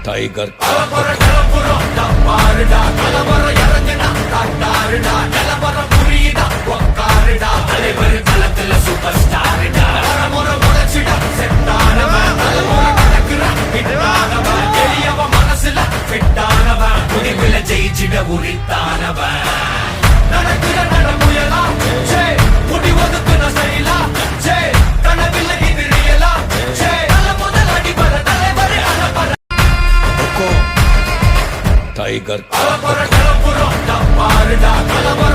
tiger ஜெயிச்சிட உரித்தானவன் நடக்கிற நடமுயலா முடி ஒதுக்குன செயலா கனவில்லை இது ரியலா முதல் அடிபட தலைவர் அலப்பற டைகர் கலபுரம் பாருடா கலபுரம்